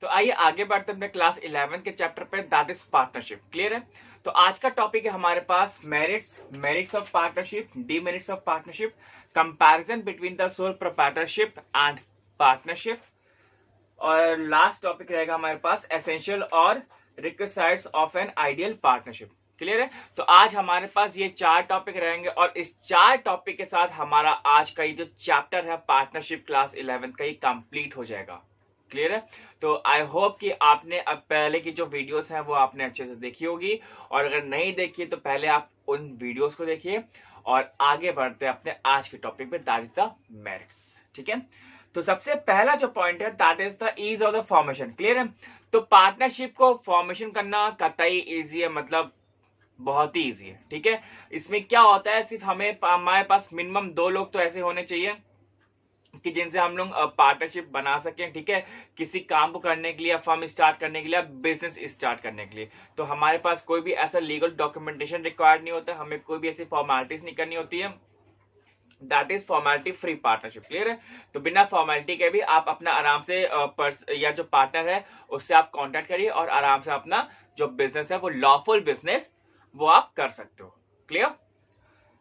तो आइए आगे बढ़ते हैं अपने क्लास 11 के चैप्टर पे, दैट इज पार्टनरशिप। क्लियर है? तो आज का टॉपिक है हमारे पास merits of partnership, demerits of partnership, comparison between the sole proprietorship and partnership, और लास्ट टॉपिक रहेगा हमारे पास एसेंशियल और requisites of an ideal partnership. Clear है? तो आज हमारे पास ये 4 टॉपिक रहेंगे और इस 4 टॉपिक के साथ हमारा आज का ये जो चैप्टर है पार्टनरशिप क्लास 11 का ही कंप्लीट हो जाएगा। क्लियर है? तो आई होप कि आपने अब पहले की जो वीडियोस हैं वो आपने अच्छे से देखी होगी, और अगर नहीं देखी तो पहले आप उन वीडियोस को देखिए और आगे बढ़ते हैं अपने आज के टॉपिक पे, दैट इज द मेरिट्स। ठीक है? तो सबसे पहला जो पॉइंट है that is the ease of the formation. Clear है? तो पार्टनरशिप को फॉर्मेशन करना कतई ईजी है, मतलब बहुत ही ईजी है। ठीक है? इसमें क्या होता है, सिर्फ हमारे पास मिनिमम 2 लोग तो ऐसे होने चाहिए कि जिनसे हम लोग पार्टनरशिप बना सकें। ठीक है? किसी काम को करने के लिए, फर्म स्टार्ट करने के लिए, बिजनेस स्टार्ट करने के लिए। तो हमारे पास कोई भी ऐसा लीगल डॉक्यूमेंटेशन रिक्वायर्ड नहीं होता, हमें कोई भी ऐसी फॉर्मेलिटीज नहीं करनी होती है। That is formality free partnership. Clear है? तो बिना फॉर्मेलिटी के भी आप अपना आराम से या जो पार्टनर है उससे आप कांटेक्ट करिए और आराम से अपना जो बिजनेस है वो लॉफुल बिजनेस वो आप कर सकते हो। क्लियर?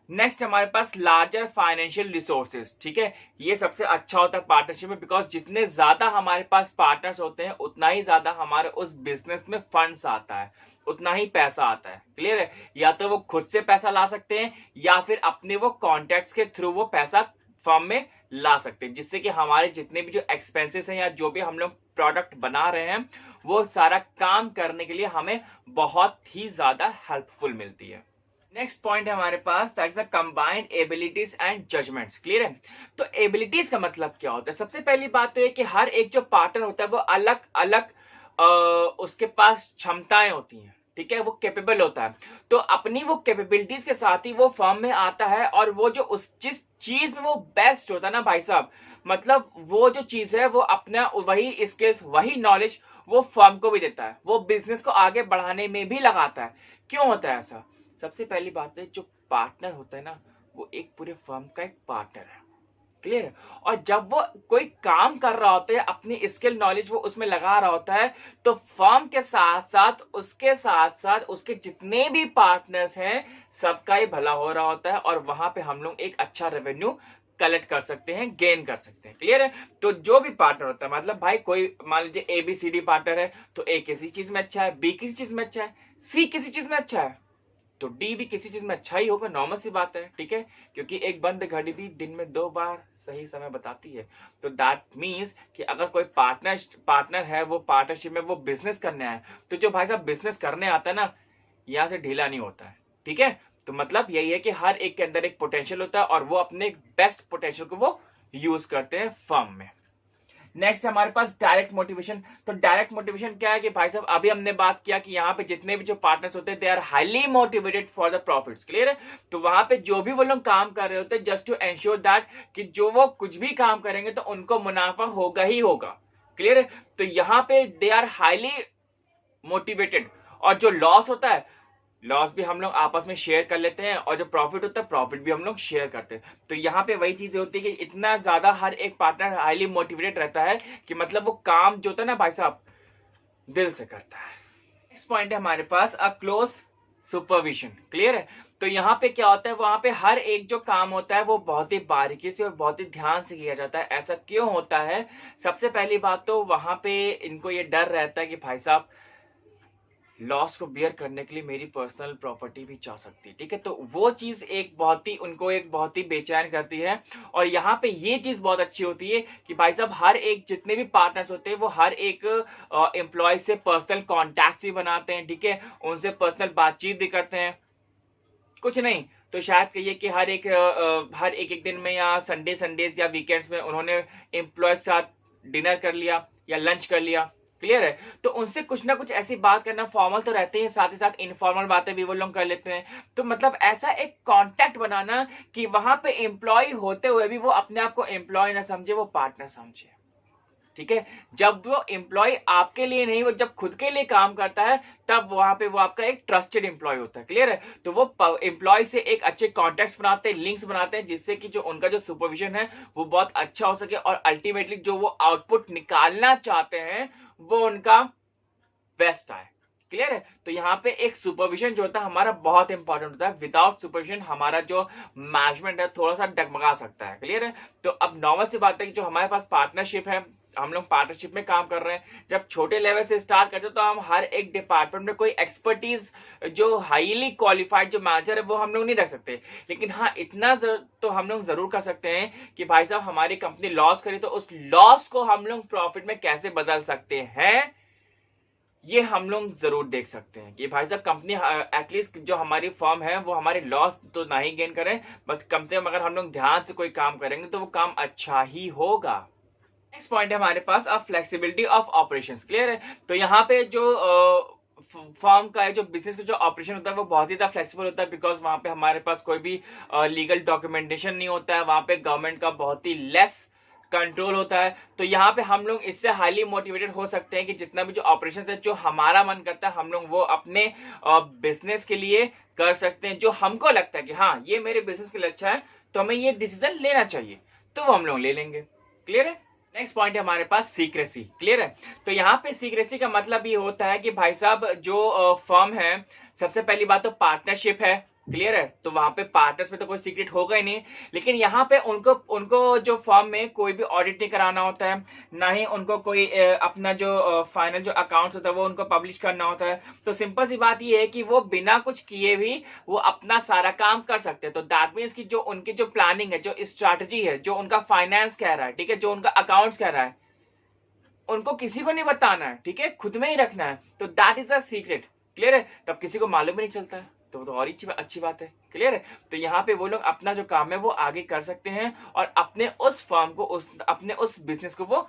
नेक्स्ट हमारे पास लार्जर फाइनेंशियल रिसोर्सेज। ठीक है? ये सबसे अच्छा होता है पार्टनरशिप में, बिकॉज जितने ज्यादा हमारे पास पार्टनर्स होते हैं उतना ही ज्यादा हमारे उस बिजनेस में फंड्स आता है, उतना ही पैसा आता है। क्लियर है? या तो वो खुद से पैसा ला सकते हैं या फिर अपने वो कॉन्टैक्ट्स के थ्रू वो पैसा फर्म में ला सकते हैं, जिससे कि हमारे जितने भी जो एक्सपेंसेस हैं या जो भी हम लोग प्रोडक्ट बना रहे हैं वो सारा काम करने के लिए हमें बहुत ही ज्यादा हेल्पफुल मिलती है। नेक्स्ट पॉइंट है हमारे पास, that is the combined abilities and judgments. Clear है? तो एबिलिटीज का मतलब क्या होता है? सबसे पहली बात तो है कि हर एक जो पार्टनर होता है वो अलग अलग उसके पास क्षमताएं होती हैं। ठीक है? वो कैपेबल होता है, तो अपनी वो कैपेबिलिटीज के साथ ही वो फर्म में आता है, और वो जो उस जिस चीज में वो बेस्ट होता है ना भाई साहब, मतलब वो जो चीज है वो अपना वही स्किल्स, वही नॉलेज वो फर्म को भी देता है, वो बिजनेस को आगे बढ़ाने में भी लगाता है। क्यों होता है ऐसा? सबसे पहली बात है, जो पार्टनर होता है ना वो एक पूरे फर्म का एक पार्टनर है। क्लियर है? और जब वो कोई काम कर रहा होता है, अपनी स्किल नॉलेज वो उसमें लगा रहा होता है, तो फर्म के साथ साथ उसके जितने भी पार्टनर्स हैं सबका ही भला हो रहा होता है, और वहां पे हम लोग एक अच्छा रेवेन्यू कलेक्ट कर सकते हैं, गेन कर सकते हैं। क्लियर है? तो जो भी पार्टनर होता है, मतलब भाई कोई मान लीजिए ABCD पार्टनर है, तो A किसी चीज में अच्छा है, B किसी चीज में अच्छा है, C किसी चीज में अच्छा है, तो डी भी किसी चीज में अच्छा ही होगा, नॉर्मल सी बात है। ठीक है? क्योंकि एक बंद घड़ी भी दिन में 2 बार सही समय बताती है। तो दैट मीन्स कि अगर कोई पार्टनर है, वो पार्टनरशिप में वो बिजनेस करने आए, तो जो भाई साहब बिजनेस करने आता है ना, यहाँ से ढीला नहीं होता है। ठीक है? तो मतलब यही है कि हर एक के अंदर एक पोटेंशियल होता है और वो अपने बेस्ट पोटेंशियल को वो यूज करते हैं फर्म में। नेक्स्ट हमारे पास डायरेक्ट मोटिवेशन। तो डायरेक्ट मोटिवेशन क्या है कि भाई साहब अभी हमने बात किया कि यहाँ पे जितने भी जो पार्टनर्स होते हैं they are highly motivated for the profits. Clear है? तो वहां पे जो भी वो लोग काम कर रहे होते हैं, जस्ट टू एंश्योर दैट कि जो वो कुछ भी काम करेंगे तो उनको मुनाफा होगा ही होगा। क्लियर है? तो यहाँ पे दे आर हाईली मोटिवेटेड, और जो लॉस होता है, लॉस भी हम लोग आपस में शेयर कर लेते हैं, और जो प्रॉफिट होता है प्रॉफिट भी हम लोग शेयर करते हैं। तो यहाँ पे वही चीजें होती है कि इतना ज्यादा हर एक पार्टनर हाईली मोटिवेटेड रहता है कि मतलब वो काम जो होता है ना भाई साहब दिल से करता है। नेक्स्ट पॉइंट है हमारे पास अ क्लोज सुपरविजन। क्लियर है? तो यहाँ पे क्या होता है, वहां पे हर एक जो काम होता है वो बहुत ही बारीकी से और बहुत ही ध्यान से किया जाता है। ऐसा क्यों होता है? सबसे पहली बात तो वहां पे इनको ये डर रहता है कि भाई साहब लॉस को बियर करने के लिए मेरी पर्सनल प्रॉपर्टी भी जा सकती है। ठीक है? तो वो चीज उनको एक बहुत ही बेचैन करती है। और यहाँ पे ये चीज बहुत अच्छी होती है कि भाई साहब हर एक जितने भी पार्टनर्स होते हैं वो हर एक एम्प्लॉय से पर्सनल कॉन्टैक्ट भी बनाते हैं। ठीक है? उनसे पर्सनल बातचीत भी करते हैं। कुछ नहीं तो शायद कहिए कि हर एक दिन में या संडेज या वीकेंड्स में उन्होंने एम्प्लॉय के साथ डिनर कर लिया या लंच कर लिया। क्लियर है? तो उनसे कुछ ना कुछ ऐसी बात करना, फॉर्मल तो रहते हैं, साथ ही साथ इनफॉर्मल बातें भी वो लोग कर लेते हैं। तो मतलब ऐसा एक कांटेक्ट बनाना कि वहां पे एम्प्लॉय होते हुए भी वो अपने आप को एम्प्लॉय ना समझे, वो पार्टनर समझे। ठीक है? जब वो एम्प्लॉय आपके लिए नहीं, वो जब खुद के लिए काम करता है, तब वहां पे वो आपका एक ट्रस्टेड एम्प्लॉय होता है। क्लियर है? तो वो एम्प्लॉय से एक अच्छे कॉन्टेक्ट बनाते हैं, लिंक्स बनाते हैं, जिससे कि जो उनका जो सुपरविजन है वो बहुत अच्छा हो सके, और अल्टीमेटली जो वो आउटपुट निकालना चाहते हैं वो उनका बेस्ट आए। क्लियर है? तो यहाँ पे एक सुपरविजन जो होता है हमारा बहुत इंपॉर्टेंट होता है। विदाउट सुपरविजन हमारा जो मैनेजमेंट है थोड़ा सा डगमगा सकता है। क्लियर है? तो अब नॉर्मल सी बात है कि जो हमारे पास पार्टनरशिप है, हम लोग पार्टनरशिप में काम कर रहे हैं। जब छोटे लेवल से स्टार्ट करते हैं तो हम हर एक डिपार्टमेंट में कोई एक्सपर्टीज जो हाईली क्वालिफाइड जो मैनेजर है वो हम लोग नहीं रख सकते, लेकिन हाँ इतना तो हम लोग जरूर कर सकते हैं कि भाई साहब हमारी कंपनी लॉस करे तो उस लॉस को हम लोग प्रॉफिट में कैसे बदल सकते हैं, ये हम लोग जरूर देख सकते हैं कि भाई साहब कंपनी एटलीस्ट जो हमारी फर्म है वो हमारी लॉस तो ना ही गेन करें, बस कम से कम अगर हम लोग ध्यान से कोई काम करेंगे तो वो काम अच्छा ही होगा। नेक्स्ट पॉइंट है हमारे पास फ्लेक्सिबिलिटी ऑफ ऑपरेशंस। क्लियर है? तो यहाँ पे जो फर्म का है, जो बिजनेस का जो ऑपरेशन होता है वो बहुत ही ज्यादा फ्लेक्सिबल होता है, बिकॉज वहां पे हमारे पास कोई भी लीगल डॉक्यूमेंटेशन नहीं होता है, वहां पे गवर्नमेंट का बहुत ही लेस कंट्रोल होता है। तो यहाँ पे हम लोग इससे हाईली मोटिवेटेड हो सकते हैं कि जितना भी जो ऑपरेशन है जो हमारा मन करता है हम लोग वो अपने बिजनेस के लिए कर सकते हैं। जो हमको लगता है कि हाँ ये मेरे बिजनेस के लिए अच्छा है तो हमें ये डिसीजन लेना चाहिए, तो वो हम लोग ले लेंगे। क्लियर है? नेक्स्ट पॉइंट है हमारे पास सीक्रेसी। क्लियर है? तो यहाँ पे सीक्रेसी का मतलब ये होता है कि भाई साहब जो फर्म है, सबसे पहली बात तो पार्टनरशिप है। क्लियर है? तो वहां पे पार्टनर्स में तो कोई सीक्रेट होगा ही नहीं, लेकिन यहाँ पे उनको जो फर्म में कोई भी ऑडिट नहीं कराना होता है, ना ही उनको कोई अपना जो फाइनल जो अकाउंट्स होता है वो उनको पब्लिश करना होता है। तो सिंपल सी बात ये है कि वो बिना कुछ किए भी वो अपना सारा काम कर सकते हैं। तो दैट मीन्स कि जो उनकी जो प्लानिंग है, जो स्ट्रैटेजी है, जो उनका फाइनेंस कह रहा है, ठीक है, जो उनका अकाउंट्स कह रहा है, उनको किसी को नहीं बताना है, ठीक है, खुद में ही रखना है। तो that is a secret. Clear है? तब किसी को मालूम ही नहीं चलता है, तो और ही अच्छी बात है। क्लियर है? तो यहाँ पे वो लोग अपना जो काम है वो आगे कर सकते हैं और अपने उस फर्म को अपने उस बिजनेस को वो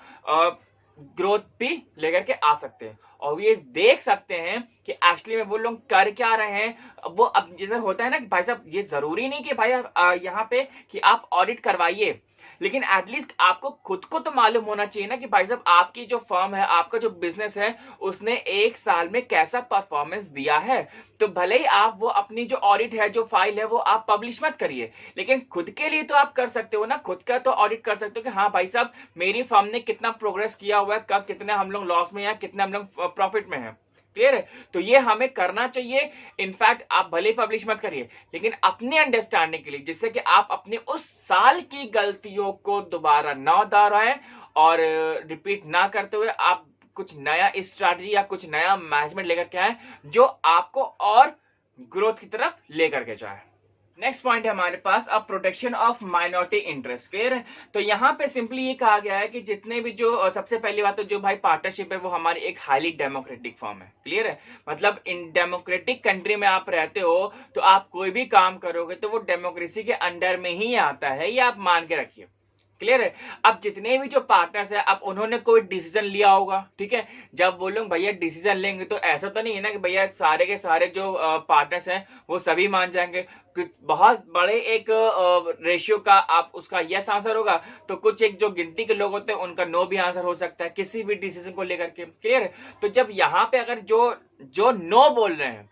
ग्रोथ भी लेकर के आ सकते हैं, और ये देख सकते हैं कि एक्चुअली में वो लोग कर क्या रहे हैं। वो अब जैसे होता है ना कि भाई साहब ये जरूरी नहीं कि भाई यहाँ पे कि आप ऑडिट करवाइए, लेकिन एटलीस्ट आपको खुद को तो मालूम होना चाहिए ना कि भाई साहब आपकी जो फर्म है, आपका जो बिजनेस है, उसने एक साल में कैसा परफॉर्मेंस दिया है। तो भले ही आप वो अपनी जो ऑडिट है, जो फाइल है, वो आप पब्लिश मत करिए, लेकिन खुद के लिए तो आप कर सकते हो ना, खुद का तो ऑडिट कर सकते हो कि हाँ भाई साहब मेरी फर्म ने कितना प्रोग्रेस किया हुआ है, कब कितने हम लोग लॉस में या कितने हम लोग प्रॉफिट में है। क्लियर है? तो ये हमें करना चाहिए। इनफैक्ट आप भले पब्लिश मत करिए, लेकिन अपने अंडरस्टैंडिंग के लिए, जिससे कि आप अपने उस साल की गलतियों को दोबारा ना दोहराएं और रिपीट ना करते हुए आप कुछ नया स्ट्रैटेजी या कुछ नया मैनेजमेंट लेकर के आए जो आपको और ग्रोथ की तरफ लेकर के जाए। नेक्स्ट पॉइंट है हमारे पास protection of minority interest. Clear है? तो यहाँ पे सिंपली ये कहा गया है कि जितने भी जो सबसे पहली बात तो जो भाई पार्टनरशिप है वो हमारी एक हाईली डेमोक्रेटिक फॉर्म है। क्लियर है? मतलब इन डेमोक्रेटिक कंट्री में आप रहते हो तो आप कोई भी काम करोगे तो वो डेमोक्रेसी के अंडर में ही आता है, ये आप मान के रखिए। क्लियर है? अब जितने भी जो पार्टनर्स है, अब उन्होंने कोई डिसीजन लिया होगा, ठीक है, जब वो लोग भैया डिसीजन लेंगे तो ऐसा तो नहीं है ना कि भैया सारे के सारे जो पार्टनर्स हैं वो सभी मान जाएंगे। बहुत बड़े एक रेशियो का आप उसका यस आंसर होगा, तो कुछ एक जो गिनती के लोग होते हैं उनका नो भी आंसर हो सकता है किसी भी डिसीजन को लेकर के। क्लियर है? तो जब यहाँ पे अगर जो नो बोल रहे हैं,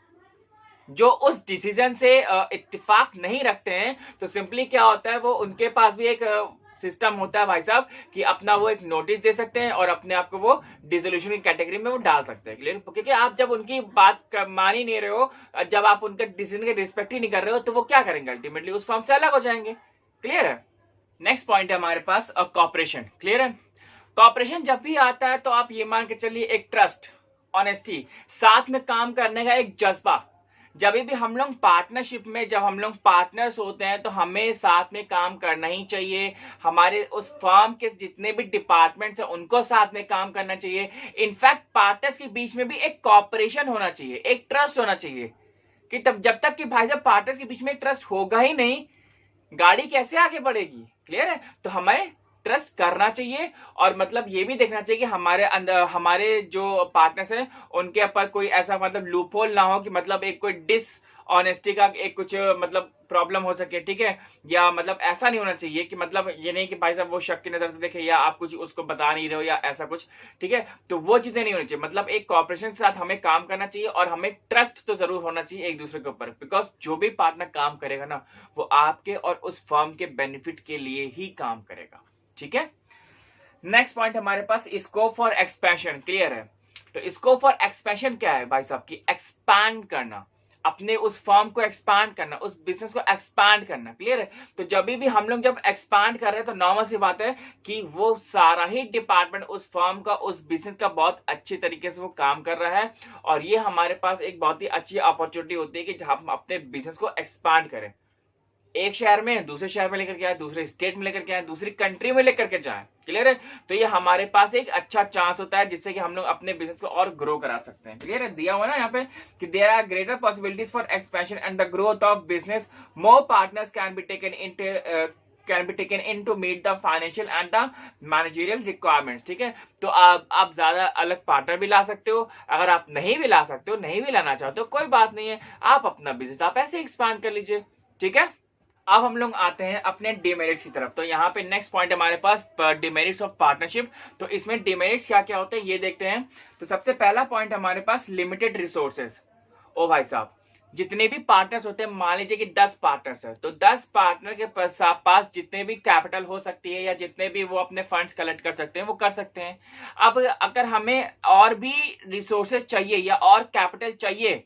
जो उस डिसीजन से इत्तेफाक नहीं रखते हैं, तो सिंपली क्या होता है, वो उनके पास भी एक सिस्टम होता है भाई साहब कि अपना वो एक नोटिस दे सकते हैं और अपने आप को वो डिसोल्यूशन की कैटेगरी में वो डाल सकते हैं। क्लियर? क्योंकि आप जब उनकी बात मान ही नहीं रहे हो, जब आप उनके डिसीजन के रिस्पेक्ट ही नहीं कर रहे हो, तो वो क्या करेंगे, अल्टीमेटली उस फॉर्म से अलग हो जाएंगे। क्लियर है? नेक्स्ट पॉइंट है हमारे पास कॉपरेशन। क्लियर है? कॉपरेशन जब भी आता है तो आप ये मान के चलिए एक ट्रस्ट, ऑनेस्टी, साथ में काम करने का एक जज्बा। जब भी हम लोग पार्टनरशिप में, जब हम लोग पार्टनर्स होते हैं तो हमें साथ में काम करना ही चाहिए। हमारे उस फर्म के जितने भी डिपार्टमेंट्स हैं उनको साथ में काम करना चाहिए। इनफैक्ट पार्टनर्स के बीच में भी एक कॉपरेशन होना चाहिए, एक ट्रस्ट होना चाहिए कि तब जब तक कि भाई साहब पार्टनर्स के बीच में ट्रस्ट होगा ही नहीं, गाड़ी कैसे आगे बढ़ेगी। क्लियर है? तो हमें ट्रस्ट करना चाहिए और मतलब ये भी देखना चाहिए कि हमारे अंदर हमारे जो पार्टनर्स हैं उनके ऊपर कोई ऐसा मतलब लूपहोल ना हो कि मतलब एक कोई डिसऑनेस्टी का एक कुछ मतलब प्रॉब्लम हो सके। ठीक है? या मतलब ऐसा नहीं होना चाहिए कि मतलब ये नहीं कि भाई साहब वो शक की नजर से देखे या आप कुछ उसको बता नहीं रहे हो या ऐसा कुछ। ठीक है? तो वो चीजें नहीं होनी चाहिए। मतलब एक कॉपरेशन के साथ हमें काम करना चाहिए और हमें ट्रस्ट तो जरूर होना चाहिए एक दूसरे के ऊपर, बिकॉज जो भी पार्टनर काम करेगा ना वो आपके और उस फर्म के बेनिफिट के लिए ही काम करेगा। ठीक है? नेक्स्ट पॉइंट हमारे पास स्कोप फॉर एक्सपेंशन, क्लियर है। तो स्कोप फॉर एक्सपेंशन क्या है भाई साहब की एक्सपैंड करना, अपने उस फर्म को एक्सपांड करना, उस बिजनेस को एक्सपांड करना, क्लियर है। तो जब भी हम लोग जब एक्सपांड कर रहे हैं तो नॉर्मल सी बात है कि वो सारा ही डिपार्टमेंट उस फर्म का, उस बिजनेस का बहुत अच्छी तरीके से वो काम कर रहा है, और ये हमारे पास एक बहुत ही अच्छी अपॉर्चुनिटी होती है कि हम अपने बिजनेस को एक्सपांड करें, एक शहर में दूसरे शहर में लेकर के आए, दूसरे स्टेट में लेकर के आए, दूसरी कंट्री में लेकर के जाए, क्लियर है। तो ये हमारे पास एक अच्छा चांस होता है जिससे कि हम लोग अपने बिजनेस को और ग्रो करा सकते हैं, क्लियर है। दिया हुआ ना यहाँ पे कि there are greater possibilities for expansion and the growth of business, more partners can be taken in to meet the financial and the managerial requirements, ठीक है। तो आप ज्यादा अलग पार्टनर भी ला सकते हो, अगर आप नहीं भी ला सकते हो, नहीं भी लाना चाहते हो, कोई बात नहीं है, आप अपना बिजनेस आप ऐसे एक्सपांड कर लीजिए, ठीक है। अब हम लोग आते हैं अपने डिमेरिट्स की तरफ। तो यहाँ पे नेक्स्ट पॉइंट हमारे पास डिमेरिट्स ऑफ पार्टनरशिप। तो इसमें डिमेरिट्स क्या क्या होते हैं ये देखते हैं। तो सबसे पहला पॉइंट हमारे पास लिमिटेड रिसोर्सेज। ओ भाई साहब, जितने भी पार्टनर्स होते हैं, मान लीजिए कि 10 पार्टनर्स है, तो 10 पार्टनर के पास जितने भी कैपिटल हो सकती है या जितने भी वो अपने फंड्स कलेक्ट कर सकते हैं वो कर सकते हैं। अब अगर हमें और भी रिसोर्सेज चाहिए या और कैपिटल चाहिए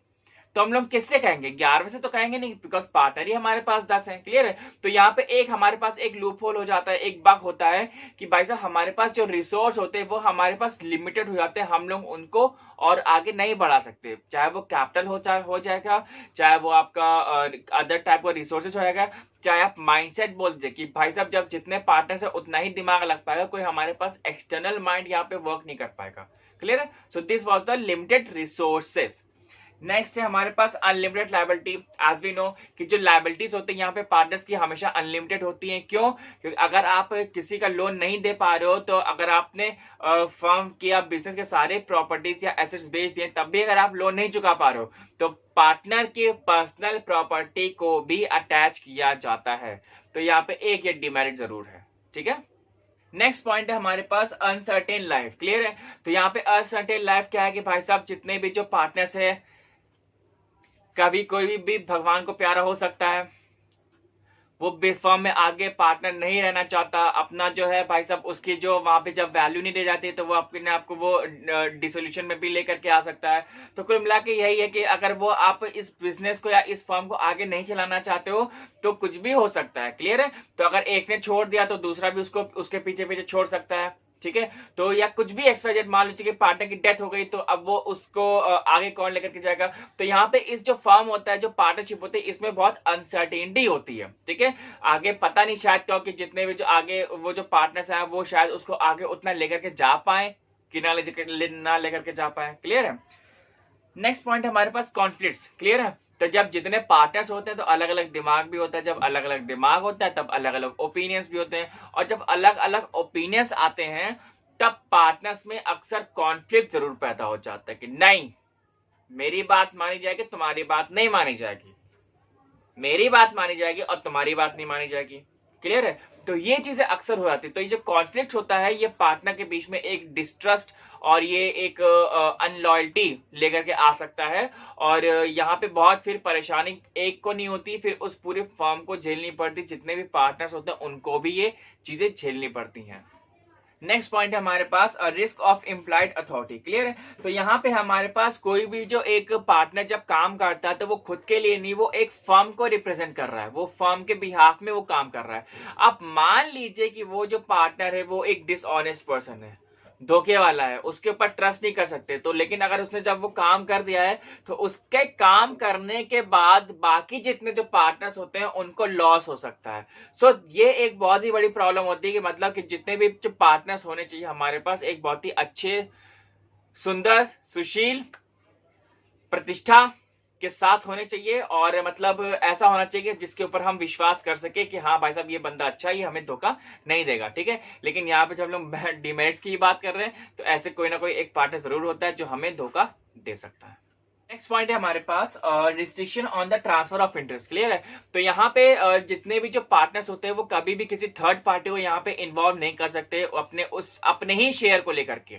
तो हम लोग किससे कहेंगे, 11वें से तो कहेंगे नहीं, बिकॉज पार्टनर ही हमारे पास 10 है, क्लियर है। तो यहाँ पे एक हमारे पास एक लूप होल हो जाता है, एक बग होता है कि भाई साहब हमारे पास जो रिसोर्स होते हैं वो हमारे पास लिमिटेड हो जाते हैं, हम लोग उनको और आगे नहीं बढ़ा सकते, चाहे वो कैपिटल हो जाएगा, चाहे वो आपका अदर टाइप का रिसोर्सेज हो जाएगा, चाहे आप माइंडसेट बोल दीजिए कि भाई साहब जब जितने पार्टनर्स है उतना ही दिमाग लग पाएगा, कोई हमारे पास एक्सटर्नल माइंड यहाँ पे वर्क नहीं कर पाएगा, क्लियर है। So this was the limited resources. Next है हमारे पास unlimited liability. As we know कि जो लायबिलिटीज होती है यहाँ पे पार्टनर्स की हमेशा अनलिमिटेड होती हैं। क्यों? क्योंकि अगर आप किसी का लोन नहीं दे पा रहे हो, तो अगर आपने फर्म की या बिजनेस के सारे प्रॉपर्टीज या एसेट्स बेच दिए तब भी अगर आप लोन नहीं चुका पा रहे हो तो पार्टनर की पर्सनल प्रॉपर्टी को भी अटैच किया जाता है। तो यहाँ पे एक ये डिमेरिट जरूर है, ठीक है। नेक्स्ट पॉइंट है हमारे पास अनसर्टेन लाइफ, क्लियर है। तो यहाँ पे अनसर्टेन लाइफ क्या है कि भाई साहब जितने भी जो पार्टनर्स है, कभी कोई भी भगवान को प्यारा हो सकता है, वो फर्म में आगे पार्टनर नहीं रहना चाहता, अपना जो है भाई साहब उसकी जो वहां पे जब वैल्यू नहीं दे जाती तो वो अपने आपको वो डिसोल्यूशन में भी लेकर के आ सकता है। तो कुल मिला के यही है कि अगर वो आप इस बिजनेस को या इस फर्म को आगे नहीं चलाना चाहते हो तो कुछ भी हो सकता है, क्लियर है। तो अगर एक ने छोड़ दिया तो दूसरा भी उसको उसके पीछे पीछे छोड़ सकता है, ठीक है। तो या कुछ भी एक्सवाइजेड, मान लीजिए कि पार्टनर की डेथ हो गई तो अब वो उसको आगे कौन लेकर के जाएगा। तो यहाँ पे इस जो फर्म होता है, जो पार्टनरशिप होती है, इसमें बहुत अनसर्टेनिटी होती है, ठीक है। आगे पता नहीं शायद क्योंकि जितने भी जो आगे वो जो पार्टनर्स हैं वो शायद उसको आगे उतना लेकर के जा पाए कि ना लेकर के जा पाए, क्लियर है। नेक्स्ट पॉइंट हमारे पास कॉन्फ्लिक्ट्स, क्लियर है। तो जब जितने पार्टनर्स होते हैं तो अलग अलग दिमाग भी होता है, जब अलग अलग दिमाग होता है तब अलग अलग ओपिनियंस भी होते हैं, और जब अलग अलग ओपिनियंस आते हैं तब पार्टनर्स में अक्सर कॉन्फ्लिक्ट जरूर पैदा हो जाता है कि नहीं मेरी बात मानी जाएगी, तुम्हारी बात नहीं मानी जाएगी, मेरी बात मानी जाएगी और तुम्हारी बात नहीं मानी जाएगी, क्लियर है। तो ये चीजें अक्सर हो जाती है। तो ये जो कॉन्फ्लिक्ट होता है ये पार्टनर के बीच में एक डिस्ट्रस्ट और ये एक अनलॉयल्टी लेकर के आ सकता है, और यहाँ पे बहुत फिर परेशानी एक को नहीं होती, फिर उस पूरी फर्म को झेलनी पड़ती, जितने भी पार्टनर्स होते हैं उनको भी ये चीजें झेलनी पड़ती हैं। नेक्स्ट पॉइंट है हमारे पास risk of implied authority, clear है। तो यहाँ पे हमारे पास कोई भी जो एक पार्टनर जब काम करता है तो वो खुद के लिए नहीं, वो एक फर्म को रिप्रेजेंट कर रहा है, वो फर्म के बिहाफ में वो काम कर रहा है। अब मान लीजिए कि वो जो पार्टनर है वो एक डिसऑनेस्ट पर्सन है, धोखे वाला है, उसके ऊपर ट्रस्ट नहीं कर सकते। तो लेकिन अगर उसने जब वो काम कर दिया है तो उसके काम करने के बाद बाकी जितने जो पार्टनर्स होते हैं उनको लॉस हो सकता है। सो ये एक बहुत ही बड़ी प्रॉब्लम होती है कि मतलब कि जितने भी जो पार्टनर्स होने चाहिए हमारे पास एक बहुत ही अच्छे, सुंदर, सुशील, प्रतिष्ठा के साथ होने चाहिए, और मतलब ऐसा होना चाहिए जिसके ऊपर हम विश्वास कर सके कि हाँ भाई साहब ये बंदा अच्छा है, ये हमें धोखा नहीं देगा, ठीक है। लेकिन यहाँ पे जब हम लोग डिमेरिट्स की बात कर रहे हैं तो ऐसे कोई ना कोई एक पार्टनर जरूर होता है जो हमें धोखा दे सकता है। नेक्स्ट पॉइंट है हमारे पास restriction on the transfer of interest, clear है। तो यहाँ पे जितने भी जो पार्टनर्स होते हैं वो कभी भी किसी थर्ड पार्टी को यहाँ पे इन्वॉल्व नहीं कर सकते अपने ही शेयर को लेकर के,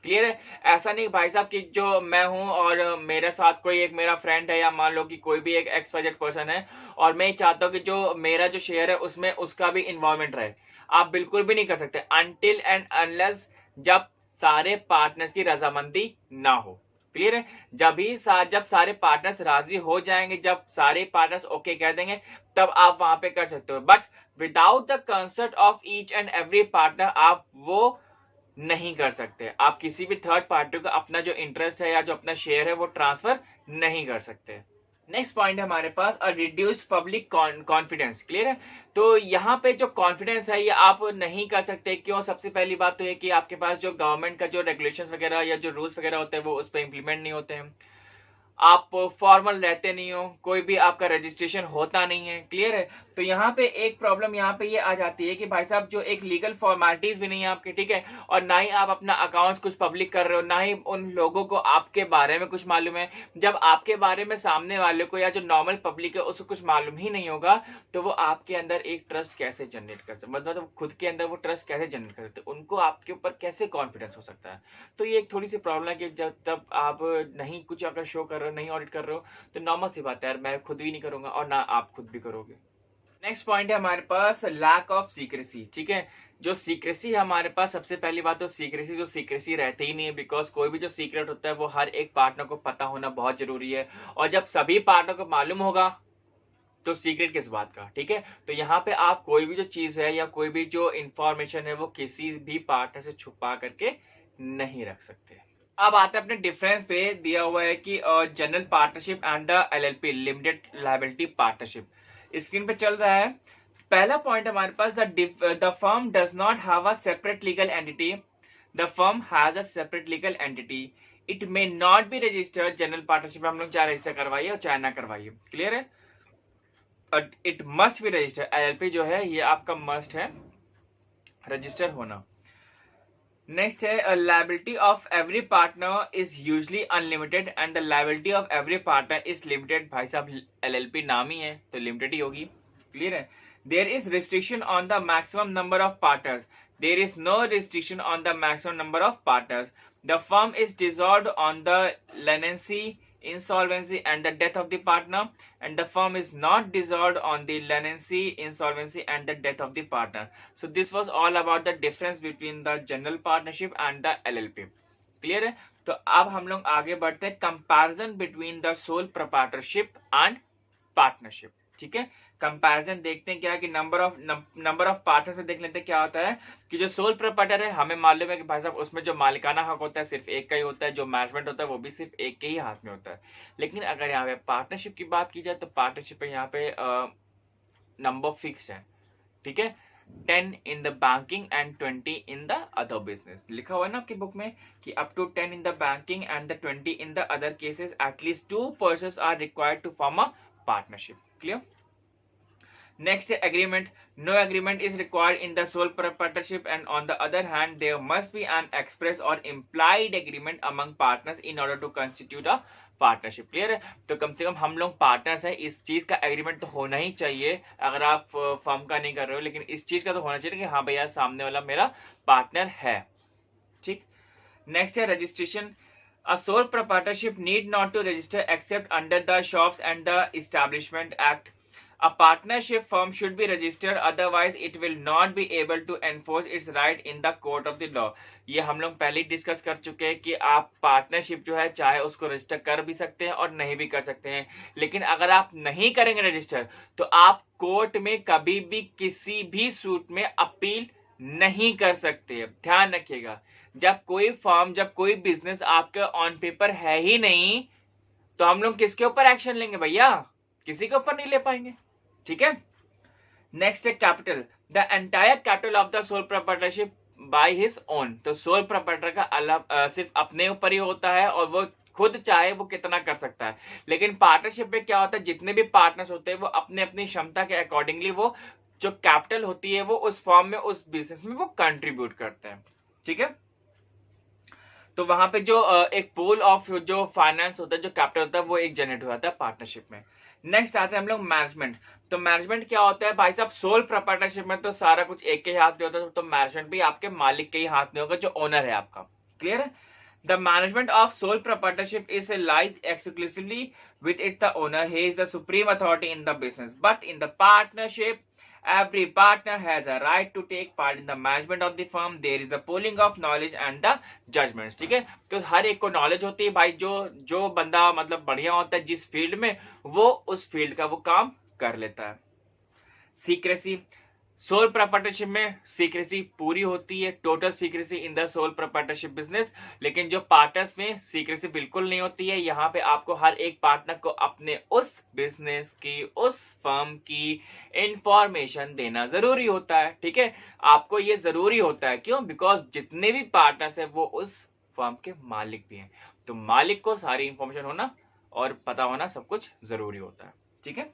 क्लियर है। ऐसा नहीं भाई साहब कि जो मैं हूं और मेरे साथ कोई एक मेरा फ्रेंड है, या मान लो कि कोई भी एक एक्सवाइजेड पर्सन है और मैं चाहता हूं कि जो मेरा जो शेयर है उसमें उसका भी इन्वॉल्वमेंट रहे। आप बिल्कुल भी नहीं कर सकते अनटिल एंड अनलेस जब सारे पार्टनर्स की रजामंदी ना हो। क्लियर है? जब सारे पार्टनर्स राजी हो जाएंगे, जब सारे पार्टनर्स ओके कह देंगे, तब आप वहां पे कर सकते हो। But without the concert of each and every partner आप वो नहीं कर सकते। आप किसी भी थर्ड पार्टी को अपना जो इंटरेस्ट है या जो अपना शेयर है वो ट्रांसफर नहीं कर सकते। नेक्स्ट पॉइंट है हमारे पास रिड्यूस पब्लिक कॉन्फिडेंस। क्लियर है? तो यहाँ पे जो कॉन्फिडेंस है ये आप नहीं कर सकते। क्यों? सबसे पहली बात तो ये कि आपके पास जो गवर्नमेंट का जो रेगुलेशंस वगैरह या जो रूल्स वगैरह होते हैं वो उस पर इम्प्लीमेंट नहीं होते हैं। आप फॉर्मल रहते नहीं हो, कोई भी आपका रजिस्ट्रेशन होता नहीं है। क्लियर है? तो यहाँ पे एक प्रॉब्लम यहाँ पे ये आ जाती है कि भाई साहब जो एक लीगल फॉर्मेलिटीज भी नहीं है आपके, ठीक है, और ना ही आप अपना अकाउंट कुछ पब्लिक कर रहे हो, ना ही उन लोगों को आपके बारे में कुछ मालूम है। जब आपके बारे में सामने वाले को या जो नॉर्मल पब्लिक है उसको कुछ मालूम ही नहीं होगा तो वो आपके अंदर एक ट्रस्ट कैसे जनरेट कर सकते, मतलब खुद के अंदर वो ट्रस्ट कैसे जनरेट कर सकते, उनको आपके ऊपर कैसे कॉन्फिडेंस हो सकता है। तो ये एक थोड़ी सी प्रॉब्लम है कि जब आप नहीं कुछ अगर शो कर रहे हो, नहीं ऑडिट कर रहे हो, तो नॉर्मल सी बात है यार, मैं खुद भी नहीं करूंगा और ना आप खुद भी करोगे। नेक्स्ट पॉइंट है हमारे पास लैक ऑफ सीक्रेसी। ठीक है, जो सीक्रेसी है हमारे पास, सबसे पहली बात तो सीक्रेसी रहती ही नहीं है, बिकॉज कोई भी जो सीक्रेट होता है वो हर एक पार्टनर को पता होना बहुत जरूरी है। और जब सभी पार्टनर को मालूम होगा तो सीक्रेट किस बात का। ठीक है, तो यहाँ पे आप कोई भी जो चीज है या कोई भी जो इंफॉर्मेशन है वो किसी भी पार्टनर से छुपा करके नहीं रख सकते। अब आते हैं अपने डिफरेंस पे। दिया हुआ है कि general partnership and the LLP limited liability partnership, screen पे चल रहा है। पहला पॉइंट हमारे पास, the firm does not have a separate legal entity. The firm has a separate legal entity, it may not be registered. General partnership हम लोग चाहे रजिस्टर करवाइए और चाहे ना करवाइए। क्लियर है? It must be registered. LLP जो है ये आपका मस्ट है रजिस्टर होना। नेक्स्ट है liability of every partner is usually unlimited and the liability of every partner is limited. भाई साहब LLP नाम ही है तो लिमिटेड ही होगी। क्लियर है? There is restriction on the maximum number of partners, there is no restriction on the maximum number of partners. The firm is dissolved on the leniency, insolvency and the death of the partner, and the firm is not dissolved on the leniency, insolvency and the death of the partner. So this was all about the difference between the general partnership and the LLP. Clear है? तो अब हम लोग आगे बढ़ते हैं comparison between the sole proprietorship and partnership. ठीक है, कंपैरिजन देखते हैं क्या कि नंबर ऑफ पार्टनर्स में देख लेते हैं क्या होता है कि जो सोल प्रोप्राइटर है हमें मालूम है कि भाई साहब उसमें जो मालिकाना हक होता है सिर्फ एक का ही होता है, जो मैनेजमेंट होता है वो भी सिर्फ एक के ही हाथ में होता है। लेकिन अगर यहाँ पे पार्टनरशिप की बात की जाए तो पार्टनरशिप में यहाँ पे नंबर फिक्स है। ठीक है, 10 in the banking and 20 in the other business. लिखा हुआ है ना आपकी बुक में कि up to 10 in the banking and the 20 in the other cases at least 2 persons are required to form a partnership. Clear? Next, agreement. No agreement is required in the sole proprietorship, and on the other hand, there must be an express or implied agreement among partners in order to constitute a partnership. Clear है? तो कम से कम हम लोग partners हैं, इस चीज का agreement तो होना ही चाहिए। अगर आप फर्म का नहीं कर रहे हो लेकिन इस चीज का तो होना चाहिए कि हाँ भैया सामने वाला मेरा पार्टनर है। ठीक, नेक्स्ट है registration. A sole proprietorship need not to register except under the Shops and the Establishment Act. A partnership firm should be registered, otherwise it will not be able to enforce its right in the court of the law. ये हम लोग पहले discuss कर चुके हैं कि आप partnership जो है चाहे उसको रजिस्टर कर भी सकते हैं और नहीं भी कर सकते हैं, लेकिन अगर आप नहीं करेंगे रजिस्टर तो आप कोर्ट में कभी भी किसी भी सूट में अपील नहीं कर सकते। ध्यान रखिएगा, जब कोई फर्म, जब कोई बिजनेस आपका ऑन पेपर है ही नहीं तो हम लोग किसके ऊपर एक्शन लेंगे भैया? किसी के ऊपर नहीं ले पाएंगे। ठीक है, नेक्स्ट है capital. The entire capital of the sole proprietorship by his own. तो सोल प्रोप्राइटर का अलग सिर्फ अपने ऊपर ही होता है और वो खुद चाहे वो कितना कर सकता है। लेकिन पार्टनरशिप में क्या होता है, जितने भी पार्टनर्स होते हैं वो अपने अपनी क्षमता के अकॉर्डिंगली वो जो कैपिटल होती है वो उस फॉर्म में, उस बिजनेस में वो कंट्रीब्यूट करते हैं। ठीक है, तो वहां पे जो एक पूल ऑफ जो फाइनेंस होता है, जो कैपिटल होता है, वो एक जनरेट हो जाता है पार्टनरशिप में। नेक्स्ट आते हैं हम लोग मैनेजमेंट। तो मैनेजमेंट क्या होता है भाई साहब? सोल प्रोप्राइटरशिप में तो सारा कुछ एक के हाथ में होता है, तो मैनेजमेंट भी आपके मालिक के ही हाथ में होगा, जो ओनर है आपका। क्लियर है? The management of sole proprietorship is lies exclusively with its the owner. He is the supreme authority in the business, but in the partnership Every partner has a right to take part in the management of the firm. There is a pooling of knowledge and the judgments. ठीक है, तो हर एक को knowledge होती है भाई, जो बंदा मतलब बढ़िया होता है जिस फील्ड में, वो उस फील्ड का वो काम कर लेता है। सीक्रेसी, सोल प्रोप्राइटरशिप में सीक्रेसी पूरी होती है, total secrecy in the sole proprietorship business. लेकिन जो पार्टनर्स में सीक्रेसी बिल्कुल नहीं होती है। यहाँ पे आपको हर एक पार्टनर को अपने उस बिजनेस की, उस फर्म की इंफॉर्मेशन देना जरूरी होता है। ठीक है, आपको ये जरूरी होता है, क्यों? बिकॉज जितने भी पार्टनर्स है वो उस फर्म के मालिक भी हैं, तो मालिक को सारी इंफॉर्मेशन होना और पता होना सब कुछ जरूरी होता है। ठीक है,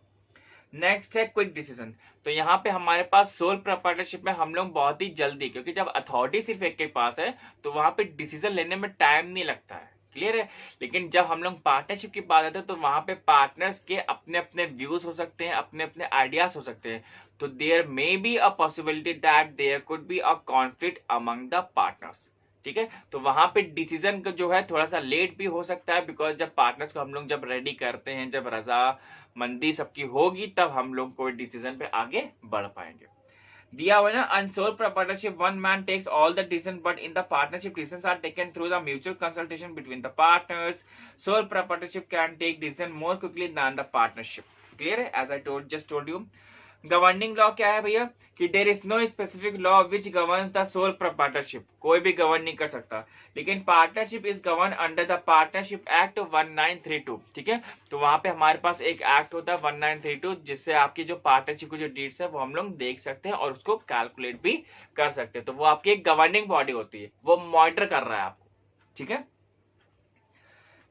नेक्स्ट है क्विक डिसीजन। तो यहाँ पे हमारे पास सोल प्रोप्राइटरशिप में हम लोग बहुत ही जल्दी, क्योंकि जब अथॉरिटी सिर्फ एक के पास है तो वहां पे डिसीजन लेने में टाइम नहीं लगता है, क्लियर है। लेकिन जब हम लोग पार्टनरशिप की बात आते हैं तो वहां पे पार्टनर्स के अपने अपने व्यूज हो सकते हैं, अपने अपने आइडियाज हो सकते हैं, तो there may be a possibility that there could be a conflict among the partners. ठीक है, तो वहां पे डिसीजन जो है थोड़ा सा लेट भी हो सकता है, बिकॉज जब पार्टनर्स को हम लोग जब रेडी करते हैं, जब रजामंदी सबकी होगी, तब हम लोग कोई डिसीजन पे आगे बढ़ पाएंगे। दिया हुआ है ना, and sole proprietorship one man takes all the decision but in the partnership decisions are taken through the mutual consultation between the partners. Sole proprietorship can take decision more quickly than the partnership. Clear है, as I just told you. Governing law क्या है भैया, कि there is no specific law which governs the sole proprietorship. कोई भी govern नहीं कर सकता, लेकिन partnership is govern under the partnership act 1932। ठीक है, तो वहां पे हमारे पास एक एक्ट होता है 1932, जिससे आपकी जो पार्टनरशिप की जो डीड्स है वो हम लोग देख सकते हैं और उसको कैलकुलेट भी कर सकते हैं। तो वो आपकी एक गवर्निंग बॉडी होती है, वो मॉनिटर कर रहा है आपको। ठीक है,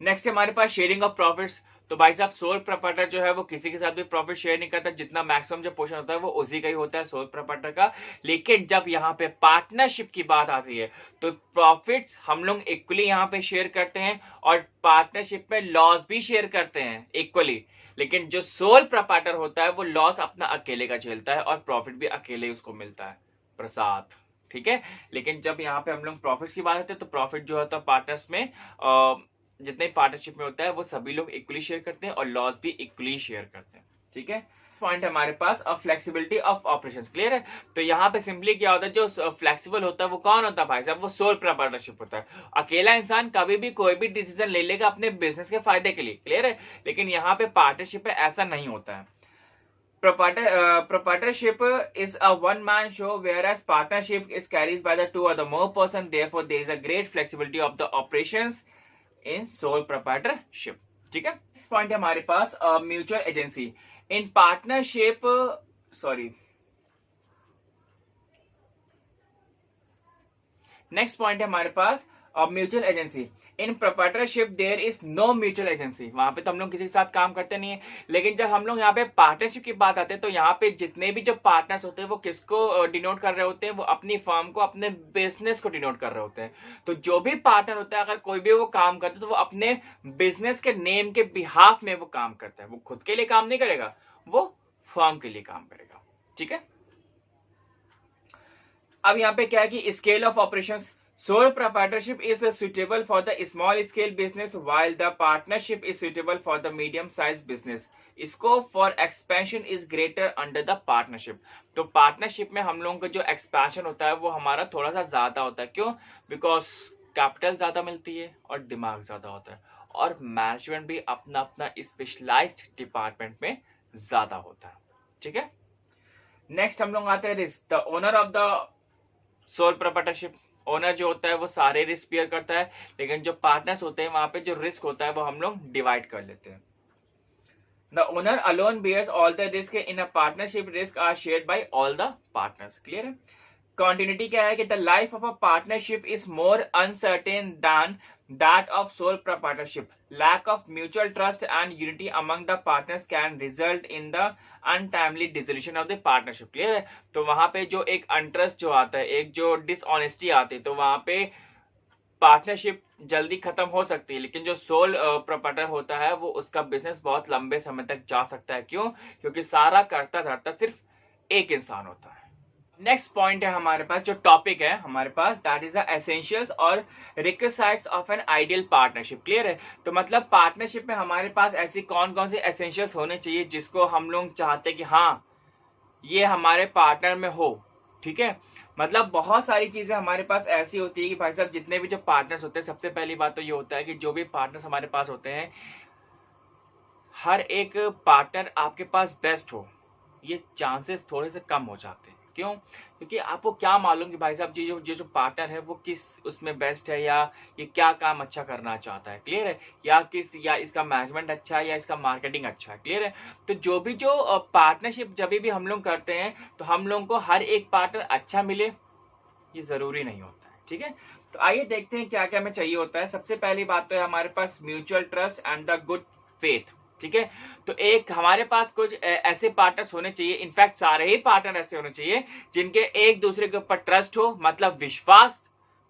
नेक्स्ट हमारे पास शेयरिंग ऑफ प्रॉफिट्स। तो भाई साहब सोल प्रोप्राइटर जो है वो किसी के साथ भी प्रॉफिट शेयर नहीं करता, जितना मैक्सिमम जो पोर्शन होता है वो उसी का ही होता है, सोल प्रोप्राइटर का। लेकिन जब यहाँ पे पार्टनरशिप की बात आती है तो प्रॉफिट्स हम लोग इक्वली यहाँ पे शेयर करते हैं और पार्टनरशिप में लॉस भी शेयर करते हैं इक्वली। लेकिन जो सोल प्रोप्राइटर होता है वो लॉस अपना अकेले का झेलता है और प्रॉफिट भी अकेले उसको मिलता है, प्रसाद। ठीक है, लेकिन जब यहाँ पे हम लोग प्रॉफिट की बात करते हैं तो प्रॉफिट जो होता है पार्टनर्स में जितने पार्टनरशिप में होता है वो सभी लोग इक्वली शेयर करते हैं और लॉस भी इक्वली शेयर करते हैं। ठीक है, पॉइंट हमारे पास फ्लेक्सिबिलिटी ऑफ ऑपरेशंस। क्लियर है, तो यहाँ पे सिंपली क्या होता है, जो फ्लेक्सिबल होता है वो कौन होता है भाई साहब, वो सोल प्रोप्राइटरशिप होता है। अकेला इंसान कभी भी कोई भी डिसीजन ले लेगा अपने बिजनेस के फायदे के लिए। क्लियर है, लेकिन यहाँ पे पार्टनरशिप में ऐसा नहीं होता है। Proprietorship is a one-man show, whereas partnership is carried by the two or the more person. Therefore, there is a great flexibility of the operations in sole proprietorship. ठीक है, नेक्स्ट पॉइंट है हमारे पास mutual agency in partnership. Next point है हमारे पास mutual agency in proprietorship there is no mutual agency. वहां पे तो हम लोग किसी के साथ काम करते नहीं है, लेकिन जब हम लोग यहाँ पे पार्टनरशिप की बात आते हैं तो यहाँ पे जितने भी जो पार्टनर्स होते हैं वो किसको डिनोट कर रहे होते हैं, वो अपनी फर्म को, अपने बिजनेस को डिनोट कर रहे होते हैं। तो जो भी पार्टनर होता है अगर कोई भी वो काम करता है तो वो अपने बिजनेस के नेम के बिहाफ में वो काम करता है, वो खुद के लिए काम नहीं करेगा, वो फर्म के लिए काम करेगा। ठीक है, अब यहाँ पे क्या है कि scale of operations, sole proprietorship is suitable for the small scale business while the partnership is suitable for the medium sized business. Scope for expansion is greater under the partnership. तो पार्टनरशिप में हम लोगों का जो expansion होता है वो हमारा थोड़ा सा ज्यादा होता है। क्यों? बिकॉज कैपिटल ज्यादा मिलती है और दिमाग ज्यादा होता है और मैनेजमेंट भी अपना अपना स्पेशलाइज्ड डिपार्टमेंट में ज्यादा होता है। ठीक है, नेक्स्ट हम लोग आते हैं risk. The owner of the sole proprietorship, owner जो होता है वो सारे रिस्क बेयर करता है, लेकिन जो पार्टनर्स होते हैं वहां पे जो रिस्क होता है वो हम लोग डिवाइड कर लेते हैं। The owner alone bears all the risk in a partnership, risk are shared by all the partners. Clear है, कंटिन्यूटी क्या है कि the life of a partnership is more uncertain than that of sole proprietorship. Lack of mutual trust and unity among the partners can result in the untimely dissolution of the partnership. Clear है, तो वहां पे जो एक अनट्रस्ट जो आता है, एक जो डिसऑनेस्टी आती है, तो वहां पे पार्टनरशिप जल्दी खत्म हो सकती है। लेकिन जो सोल प्रोप्राइटर होता है वो उसका बिजनेस बहुत लंबे समय तक जा सकता है। क्यों? क्योंकि सारा करता धरता सिर्फ एक इंसान होता है। नेक्स्ट पॉइंट है हमारे पास, जो टॉपिक है हमारे पास, दैट इज द एसेंशियल्स और requisites of an ideal partnership. Clear है, तो मतलब पार्टनरशिप में हमारे पास ऐसी कौन कौन सी एसेंशियल्स होने चाहिए जिसको हम लोग चाहते हैं कि हाँ ये हमारे पार्टनर में हो, ठीक है। मतलब बहुत सारी चीजें हमारे पास ऐसी होती है कि भाई साहब जितने भी जो पार्टनर्स होते हैं, सबसे पहली बात तो ये होता है कि जो भी पार्टनर्स हमारे पास होते हैं, हर एक पार्टनर आपके पास बेस्ट हो, ये चांसेस थोड़े से कम हो जाते हैं। क्यों? क्योंकि आपको क्या मालूम कि भाई साहब जो पार्टनर है वो किस उसमें बेस्ट है, या ये क्या काम अच्छा करना चाहता है, क्लियर है, या इसका मैनेजमेंट अच्छा है, या इसका मार्केटिंग अच्छा है, क्लियर है। तो जो पार्टनरशिप जब भी हम लोग करते हैं, तो हम लोगों को हर एक पार्टनर अच्छा मिले ये जरूरी नहीं होता है, ठीक है। तो आइए देखते हैं क्या क्या हमें चाहिए होता है। सबसे पहली बात तो है हमारे पास mutual trust and the good faith, ठीक है। तो एक हमारे पास कुछ ऐसे पार्टनर्स होने चाहिए, इनफैक्ट सारे ही पार्टनर ऐसे होने चाहिए जिनके एक दूसरे के ऊपर ट्रस्ट हो, मतलब विश्वास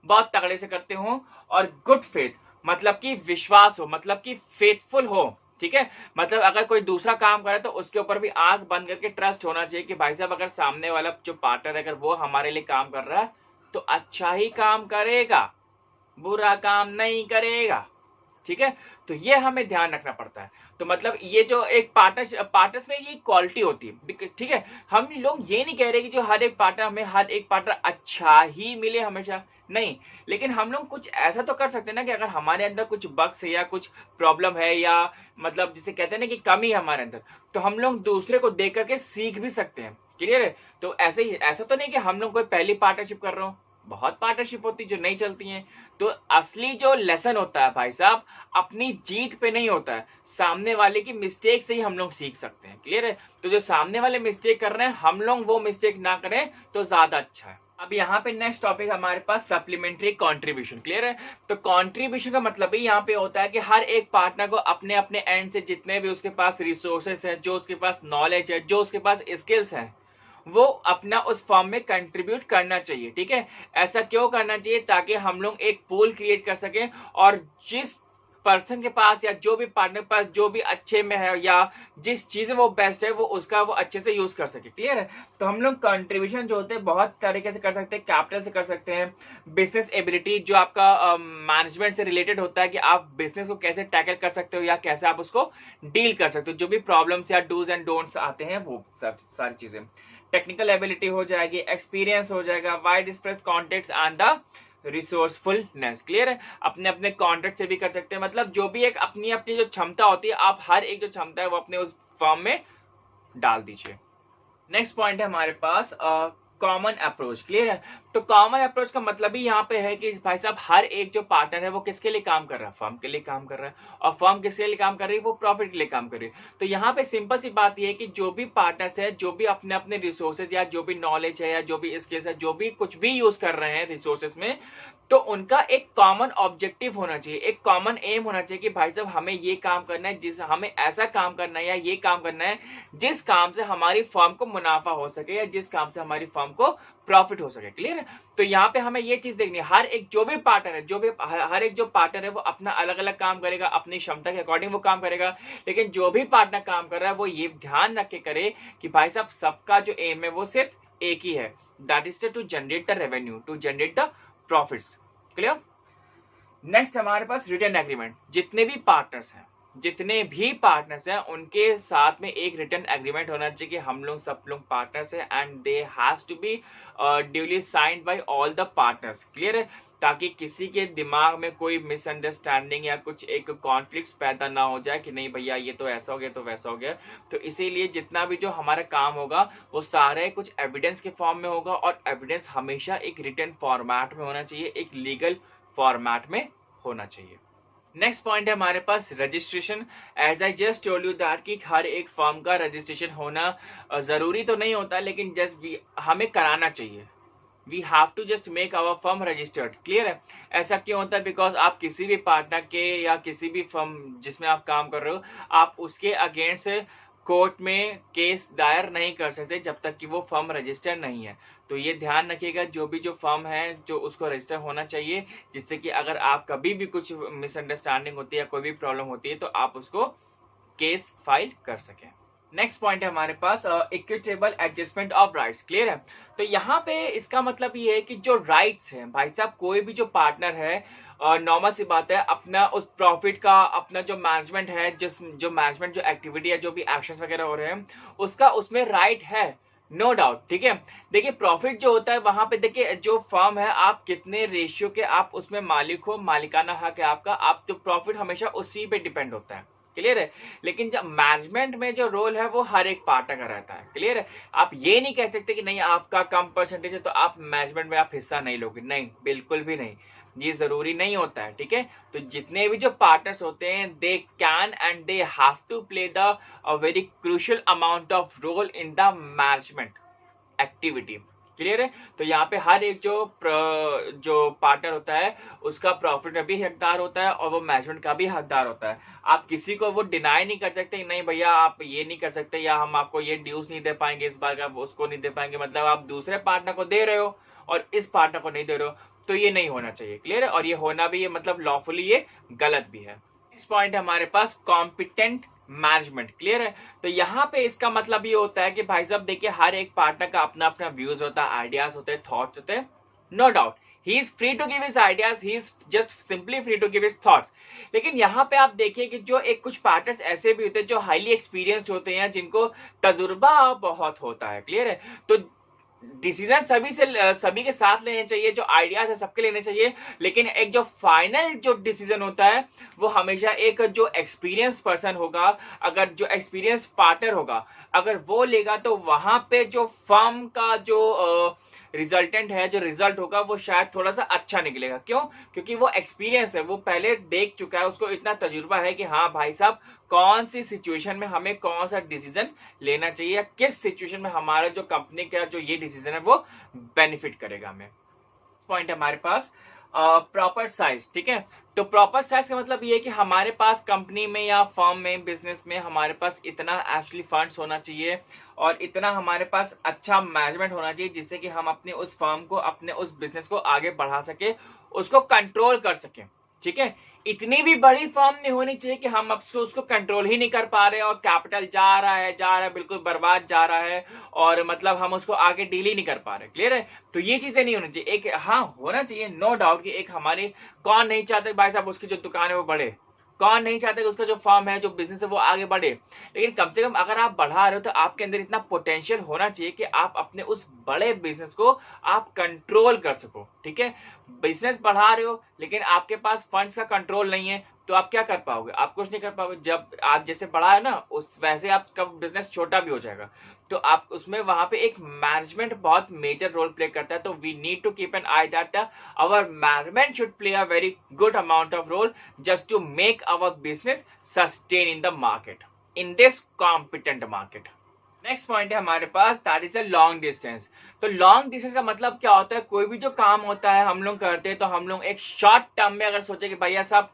बहुत तगड़े से करते हो, और गुड फेथ मतलब कि विश्वास हो, मतलब कि फेथफुल हो, ठीक है। मतलब अगर कोई दूसरा काम करे तो उसके ऊपर भी आंख बंद करके ट्रस्ट होना चाहिए कि भाई साहब अगर सामने वाला जो पार्टनर है अगर वो हमारे लिए काम कर रहा है तो अच्छा ही काम करेगा, बुरा काम नहीं करेगा, ठीक है। तो ये हमें ध्यान रखना पड़ता है। तो मतलब ये जो एक पार्टनर्स में ये क्वालिटी होती है, ठीक है। हम लोग ये नहीं कह रहे कि जो हर एक पार्टनर अच्छा ही मिले हमेशा, नहीं, लेकिन हम लोग कुछ ऐसा तो कर सकते हैं ना कि अगर हमारे अंदर कुछ बग्स है या कुछ प्रॉब्लम है, या मतलब जिसे कहते हैं ना कि कमी है हमारे अंदर, तो हम लोग दूसरे को देख करके सीख भी सकते हैं, क्लियर है। तो ऐसा तो नहीं कि हम लोग कोई पहली पार्टनरशिप कर रहे हो, बहुत पार्टनरशिप होती है जो नहीं चलती हैं। तो असली जो लेसन होता है भाई साहब अपनी जीत पे नहीं होता है, सामने वाले की मिस्टेक से ही हम लोग सीख सकते हैं, क्लियर है। तो जो सामने वाले मिस्टेक कर रहे हैं हम लोग वो मिस्टेक ना करें तो ज्यादा अच्छा है। अब यहाँ पे नेक्स्ट टॉपिक हमारे पास सप्लीमेंट्री कंट्रीब्यूशन, क्लियर है। तो कंट्रीब्यूशन का मतलब ही यहाँ पे होता है कि हर एक पार्टनर को अपने अपने एंड से जितने भी उसके पास रिसोर्सेस है, जो उसके पास नॉलेज है, जो उसके पास स्किल्स है, वो अपना उस फॉर्म में कंट्रीब्यूट करना चाहिए, ठीक है। ऐसा क्यों करना चाहिए? ताकि हम लोग एक पूल क्रिएट कर सकें, और जिस पर्सन के पास या जो भी पार्टनर के पास जो भी अच्छे में है या जिस चीज में वो बेस्ट है वो अच्छे से यूज कर सके, क्लियर है। तो हम लोग कंट्रीब्यूशन जो होते हैं बहुत तरीके से कर सकते हैं, कैपिटल से कर सकते हैं, बिजनेस एबिलिटी जो आपका मैनेजमेंट से रिलेटेड होता है कि आप बिजनेस को कैसे टैकल कर सकते हो या कैसे आप उसको डील कर सकते हो, जो भी प्रॉब्लम्स या डूज एंड डोंट्स आते हैं वो सब सारी चीजें। टेक्निकल एबिलिटी हो जाएगी, एक्सपीरियंस हो जाएगा, wide spread contacts and the resourcefulness, clear है। अपने अपने कॉन्टेक्ट से भी कर सकते हैं, मतलब जो भी एक अपनी अपनी जो क्षमता होती है आप हर एक जो क्षमता है वो अपने उस फॉर्म में डाल दीजिए। नेक्स्ट पॉइंट है हमारे पास कॉमन अप्रोच, क्लियर है। तो कॉमन अप्रोच का मतलब ही यहाँ पे है कि भाई साहब हर एक जो पार्टनर है वो किसके लिए काम कर रहा है, फर्म के लिए काम कर रहा है, और फर्म किसके लिए काम कर रही है, वो प्रॉफिट के लिए काम कर रही है। तो यहाँ पे सिंपल सी बात ये है कि जो भी पार्टनर्स है, जो भी अपने अपने रिसोर्सेज या जो भी नॉलेज है या जो भी स्किल्स है, जो भी कुछ भी यूज कर रहे हैं रिसोर्सेज में, तो उनका एक कॉमन ऑब्जेक्टिव होना चाहिए, एक कॉमन एम होना चाहिए कि भाई साहब हमें ये काम करना है, जिस हमें ऐसा काम करना है या ये काम करना है जिस काम से हमारी फर्म को मुनाफा हो सके या जिस काम से हमारी फर्म को प्रॉफिट हो सके, क्लियर है। तो यहाँ पे हमें ये चीज देखनी है, हर एक जो भी पार्टनर है, हर एक जो पार्टनर है वो अपना अलग अलग काम करेगा, अपनी क्षमता के अकॉर्डिंग वो काम करेगा, लेकिन जो भी पार्टनर काम कर रहा है वो ये ध्यान रख के करे कि भाई साहब सबका जो एम है वो सिर्फ एक ही है, that is to generate the revenue, to generate the profits, clear. Next हमारे पास रिटन एग्रीमेंट, जितने भी पार्टनर्स हैं उनके साथ में एक रिटन एग्रीमेंट होना चाहिए कि हम लोग सब लोग पार्टनर्स हैं and they has to be duly signed by all the partners, clear है। ताकि किसी के दिमाग में कोई मिसअंडरस्टैंडिंग या कुछ एक कॉन्फ्लिक्ट पैदा ना हो जाए कि नहीं भैया ये तो ऐसा हो गया तो वैसा हो गया। तो इसीलिए जितना भी जो हमारा काम होगा वो सारे कुछ एविडेंस के फॉर्म में होगा, और एविडेंस हमेशा एक रिटन फॉर्मेट में होना चाहिए, एक लीगल फॉर्मेट में होना चाहिए। नेक्स्ट पॉइंट है हमारे पास registration. As I just told you that कि हर एक फॉर्म का रजिस्ट्रेशन होना जरूरी तो नहीं होता, लेकिन जस्ट हमें कराना चाहिए। We have to just make our firm registered, clear है। ऐसा क्यों होता है? बिकॉज आप किसी भी पार्टनर के या किसी भी फर्म जिसमें आप काम कर रहे हो आप उसके अगेंस्ट कोर्ट में केस दायर नहीं कर सकते जब तक कि वो फर्म रजिस्टर नहीं है। तो ये ध्यान रखिएगा, जो भी जो फर्म है जो उसको रजिस्टर होना चाहिए, जिससे कि अगर आप कभी भी कुछ मिसअंडरस्टैंडिंग होती है या कोई भी प्रॉब्लम होती है तो आप उसको केस फाइल कर सकें। नेक्स्ट पॉइंट है हमारे पास equitable adjustment of rights, clear है। तो यहाँ पे इसका मतलब ये है कि जो राइट्स हैं भाई साहब, कोई भी जो पार्टनर है नॉर्मल सी बात है अपना उस प्रॉफिट का अपना जो मैनेजमेंट है, जो मैनेजमेंट जो एक्टिविटी है, जो भी एक्शंस वगैरह हो रहे हैं उसका उसमें राइट है, नो डाउट, ठीक है। देखिए प्रॉफिट जो होता है वहां पे, देखिए जो फर्म है आप कितने रेशियो के आप उसमें मालिक हो, मालिकाना हक है आपका, आप तो प्रॉफिट हमेशा उसी पे डिपेंड होता है, क्लियर है। लेकिन जब मैनेजमेंट में जो रोल है वो हर एक पार्टनर का रहता है, क्लियर है। आप ये नहीं कह सकते कि नहीं आपका कम परसेंटेज है तो आप मैनेजमेंट में आप हिस्सा नहीं लोगे, नहीं, बिल्कुल भी नहीं, ये जरूरी नहीं होता है, ठीक है। तो जितने भी जो पार्टनर्स होते हैं they can and they have to play the a very crucial amount of role in the management activity, clear है। तो यहाँ पे हर एक जो पार्टनर होता है उसका प्रॉफिट में भी हकदार होता है और वो मैनेजमेंट का भी हकदार होता है। आप किसी को वो डिनाई नहीं कर सकते, नहीं भैया आप ये नहीं कर सकते या हम आपको ये ड्यूज नहीं दे पाएंगे इस बार का, उसको नहीं दे पाएंगे, मतलब आप दूसरे पार्टनर को दे रहे हो और इस पार्टनर को नहीं दे रहे हो, तो ये नहीं होना चाहिए, क्लियर है। और ये होना भी, ये मतलब लॉफुली ये गलत भी है। नेक्स्ट पॉइंट है हमारे पास कॉम्पिटेंट मैनेजमेंट, क्लियर है। तो यहाँ पे इसका मतलब ये होता है कि भाई साहब देखिए हर एक पार्टनर का अपना अपना व्यूज होता है, आइडियाज होते हैं, थॉट्स होते हैं, no doubt he is free to give his ideas, he is just simply free to give his thoughts. लेकिन यहाँ पे आप देखिए कि जो एक कुछ पार्टनर्स ऐसे भी होते हैं जो हाईली एक्सपीरियंस्ड होते हैं, जिनको तजुर्बा बहुत होता है, क्लियर है। तो डिसीजन सभी के साथ लेने चाहिए, जो आइडियाज है सबके लेने चाहिए, लेकिन एक जो फाइनल जो डिसीजन होता है वो हमेशा एक जो एक्सपीरियंस पर्सन होगा, अगर जो एक्सपीरियंस पार्टनर होगा अगर वो लेगा, तो वहां पे जो फर्म का जो रिजल्टेंट है, जो रिजल्ट होगा वो शायद थोड़ा सा अच्छा निकलेगा। क्यों? क्योंकि वो एक्सपीरियंस है, वो पहले देख चुका है, उसको इतना तजुर्बा है कि हाँ भाई साहब कौन सी सिचुएशन में हमें कौन सा डिसीजन लेना चाहिए या किस सिचुएशन में हमारा जो कंपनी का जो ये डिसीजन है वो बेनिफिट करेगा हमें। पॉइंट है हमारे पास प्रॉपर साइज, ठीक है। तो प्रॉपर साइज का मतलब ये है कि हमारे पास कंपनी में या फर्म में, बिजनेस में हमारे पास इतना एक्चुअली फंड्स होना चाहिए और इतना हमारे पास अच्छा मैनेजमेंट होना चाहिए जिससे कि हम अपने उस फर्म को, अपने उस बिजनेस को आगे बढ़ा सके, उसको कंट्रोल कर सके, ठीक है। इतनी भी बड़ी फर्म नहीं होनी चाहिए कि हम अब उसको कंट्रोल ही नहीं कर पा रहे और कैपिटल जा रहा है बिल्कुल बर्बाद जा रहा है और मतलब हम उसको आगे डील ही नहीं कर पा रहे, क्लियर है। तो ये चीजें नहीं होनी चाहिए। एक हाँ होना चाहिए, नो डाउट कि एक हमारी, कौन नहीं चाहते भाई साहब उसकी जो दुकान है वो बढ़े, कौन नहीं चाहता कि उसका जो फर्म है, जो बिजनेस है वो आगे बढ़े। लेकिन कम से कम अगर आप बढ़ा रहे हो तो आपके अंदर इतना पोटेंशियल होना चाहिए कि आप अपने उस बड़े बिजनेस को आप कंट्रोल कर सको, ठीक है। बिजनेस बढ़ा रहे हो लेकिन आपके पास फंड्स का कंट्रोल नहीं है तो आप क्या कर पाओगे? आप कुछ नहीं कर पाओगे। जब आप जैसे बढ़ा है ना उस वैसे आपका बिजनेस छोटा भी हो जाएगा। तो आप उसमें वहां पे एक मैनेजमेंट बहुत मेजर रोल प्ले करता है। तो we need to keep an eye that our management should play a very good amount of role just to make our business sustain in the market, in this competent market. Next point है हमारे पास, that is a long distance. तो long distance का मतलब क्या होता है? कोई भी जो काम होता है हम लोग करते हैं तो हम लोग एक शॉर्ट टर्म में अगर सोचे कि भैया साहब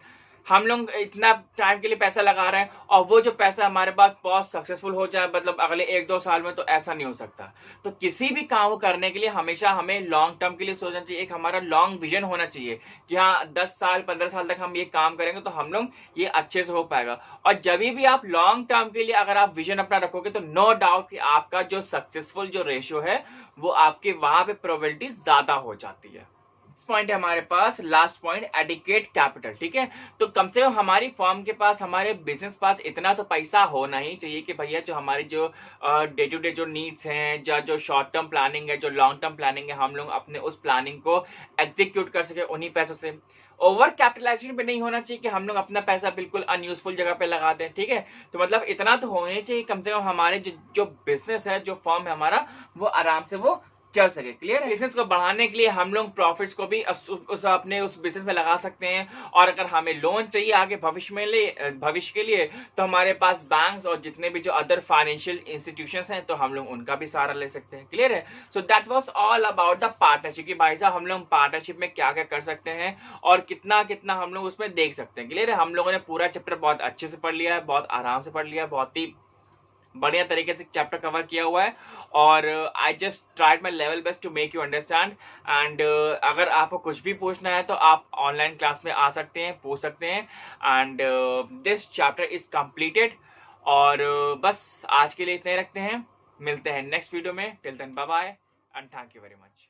हम लोग इतना टाइम के लिए पैसा लगा रहे हैं और वो जो पैसा हमारे पास बहुत सक्सेसफुल हो जाए मतलब अगले 1-2 साल में, तो ऐसा नहीं हो सकता। तो किसी भी काम को करने के लिए हमेशा हमें लॉन्ग टर्म के लिए सोचना चाहिए। एक हमारा लॉन्ग विजन होना चाहिए कि हाँ 10 साल 15 साल तक हम ये काम करेंगे तो हम लोग ये अच्छे से हो पाएगा। और जब भी आप लॉन्ग टर्म के लिए अगर आप विजन अपना रखोगे तो नो डाउट कि आपका जो सक्सेसफुल जो रेशियो है वो आपके वहां पे प्रोबेबिलिटी ज्यादा हो जाती है। पॉइंट है हमारे पास, लास्ट पॉइंट, एडिक्वेट कैपिटल, ठीक है। तो कम से कम हमारी फर्म के पास, हमारे बिजनेस पास इतना तो पैसा होना ही चाहिए कि भैया जो हमारी जो डे टू डे जो नीड्स हैं, जो शॉर्ट टर्म प्लानिंग है, जो लॉन्ग टर्म प्लानिंग है, हम लोग अपने उस प्लानिंग को एग्जीक्यूट कर सके उन्हीं पैसों से। ओवर कैपिटलाइजेशन पे नहीं होना चाहिए कि हम लोग अपना पैसा बिल्कुल अनयूजफुल जगह पे लगा दें, ठीक है। तो मतलब इतना तो होना चाहिए कम से कम हमारे जो बिजनेस है, जो फर्म है हमारा, वो आराम से वो चल सके, क्लियर है। बिजनेस को बढ़ाने के लिए हम लोग प्रॉफिट्स को भी अपने उस बिजनेस में लगा सकते हैं। और अगर हमें लोन चाहिए आगे भविष्य के लिए तो हमारे पास बैंक्स और जितने भी जो अदर फाइनेंशियल इंस्टीट्यूशंस हैं तो हम लोग उनका भी सहारा ले सकते हैं, क्लियर है। So that was all about the partnership कि भाई साहब हम लोग पार्टनरशिप में क्या क्या कर सकते हैं और कितना कितना हम लोग उसमें देख सकते हैं, क्लियर है। हम लोगों ने पूरा चैप्टर बहुत अच्छे से पढ़ लिया है, बहुत आराम से पढ़ लिया है, बहुत ही बढ़िया तरीके से चैप्टर कवर किया हुआ है और I just tried my level best to make you understand. And अगर आपको कुछ भी पूछना है तो आप ऑनलाइन क्लास में आ सकते हैं, पूछ सकते हैं। And this chapter is completed. और बस आज के लिए इतने रखते हैं, मिलते हैं नेक्स्ट वीडियो में। Till then bye bye and thank you very much.